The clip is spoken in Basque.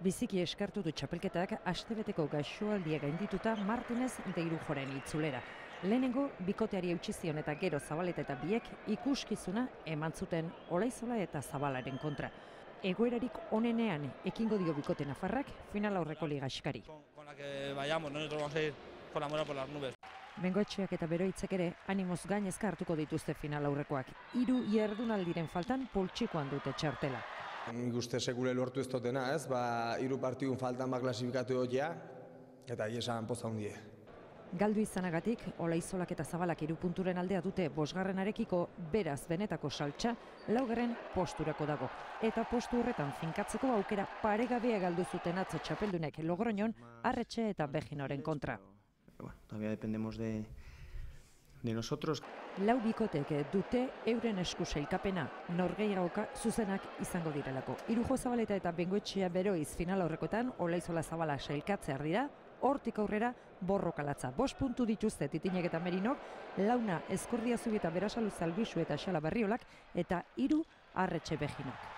Biziki eskartu du txapelketak astebeteko gaixoaldia gaindituta Martinez de Irujoren itzulera. Lehenengo bikoteari eutsi zion eta gero Zabaleta eta biek ikuskizuna eman zuten Olaizola eta Zabalaren kontra. Egoerarik onenean ekingo dio bikote nafarrak final aurreko ligaxkari. Con la que vayamos, nosotros vamos a ir con la moral por las nubes. Bengoetxeak eta Beroitzek ere animoz gainezka hartuko dituzte final aurrekoak. 3 jardunaldiren faltan poltsikoan dute txartela. Nik uste sekule lortu ez dutena, ez? 3 partidun faltan klasifikatu dotea, eta iesan poza hundie. Galdu izanagatik, Olaizolak eta Zabalak 3 punturen aldea dute 5. beraz benetako saltsa, 4. posturako dago. Eta postu horretan finkatzeko aukera paregabea galdu zuten atzo txapeldunek Logroñon, Arretxe eta Beginoren kontra. Bueno, todavía dependemos de nosotros. 4 bikotek dute euren esku sailkapena norgehiagoka zuzenak izango direlako. Irujo Zabaleta eta Bengoetxea Beroiz final aurrekoetan Olaizola Zabala sailkatzear dira, hortik aurrera borrokalatza. 5 puntu dituzte Titinek eta Merinok, 4 Ezkordia Zubi eta Berasalu Zalbizu eta Xala Barriolak eta 3 Arretxe Beginok.